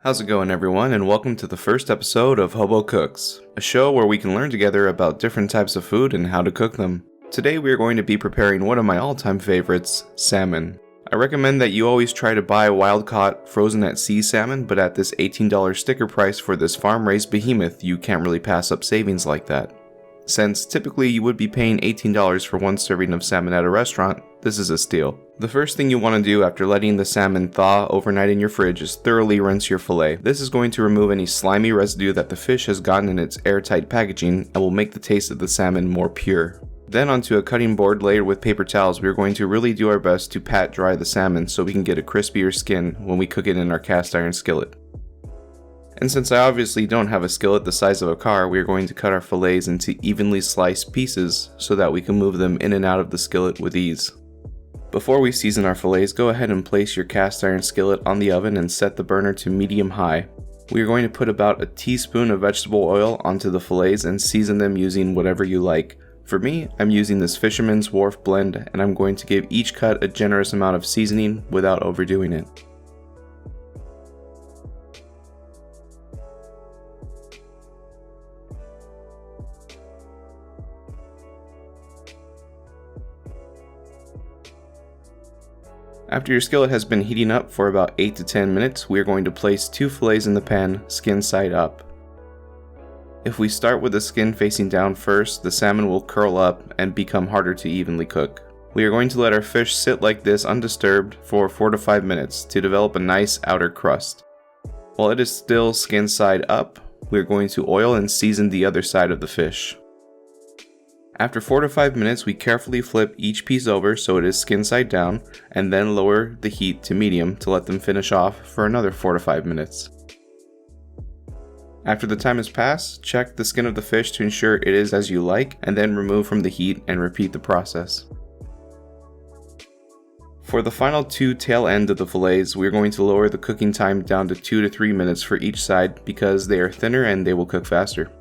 How's it going, everyone, and welcome to the first episode of Hobo Cooks, a show where we can learn together about different types of food and how to cook them. Today we are going to be preparing one of my all-time favorites, salmon. I recommend that you always try to buy wild-caught, frozen-at-sea salmon, but at this $18 sticker price for this farm-raised behemoth, you can't really pass up savings like that. Since typically you would be paying $18 for one serving of salmon at a restaurant, this is a steal. The first thing you want to do after letting the salmon thaw overnight in your fridge is thoroughly rinse your fillet. This is going to remove any slimy residue that the fish has gotten in its airtight packaging and will make the taste of the salmon more pure. Then onto a cutting board layered with paper towels, we are going to really do our best to pat dry the salmon so we can get a crispier skin when we cook it in our cast iron skillet. And since I obviously don't have a skillet the size of a car, we are going to cut our fillets into evenly sliced pieces so that we can move them in and out of the skillet with ease. Before we season our fillets, go ahead and place your cast iron skillet on the oven and set the burner to medium-high. We are going to put about a teaspoon of vegetable oil onto the fillets and season them using whatever you like. For me, I'm using this Fisherman's Wharf blend, and I'm going to give each cut a generous amount of seasoning without overdoing it. After your skillet has been heating up for about 8 to 10 minutes, we are going to place 2 fillets in the pan, skin side up. If we start with the skin facing down first, the salmon will curl up and become harder to evenly cook. We are going to let our fish sit like this undisturbed for 4 to 5 minutes to develop a nice outer crust. While it is still skin side up, we are going to oil and season the other side of the fish. After 4 to 5 minutes, we carefully flip each piece over so it is skin side down, and then lower the heat to medium to let them finish off for another 4 to 5 minutes. After the time has passed, check the skin of the fish to ensure it is as you like, and then remove from the heat and repeat the process. For the final 2 tail end of the fillets, we are going to lower the cooking time down to 2 to 3 minutes for each side because they are thinner and they will cook faster.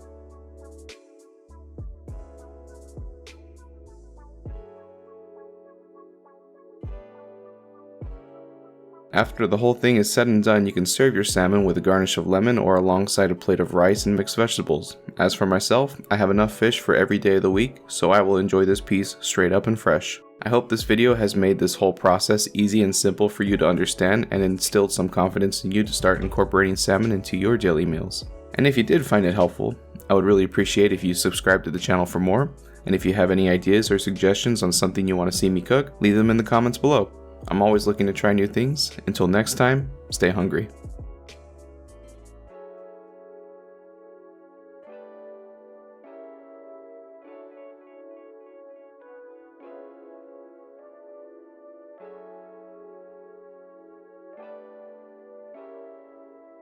After the whole thing is said and done, you can serve your salmon with a garnish of lemon or alongside a plate of rice and mixed vegetables. As for myself, I have enough fish for every day of the week, so I will enjoy this piece straight up and fresh. I hope this video has made this whole process easy and simple for you to understand and instilled some confidence in you to start incorporating salmon into your daily meals. And if you did find it helpful, I would really appreciate if you subscribe to the channel for more, and if you have any ideas or suggestions on something you want to see me cook, leave them in the comments below. I'm always looking to try new things. Until next time, stay hungry.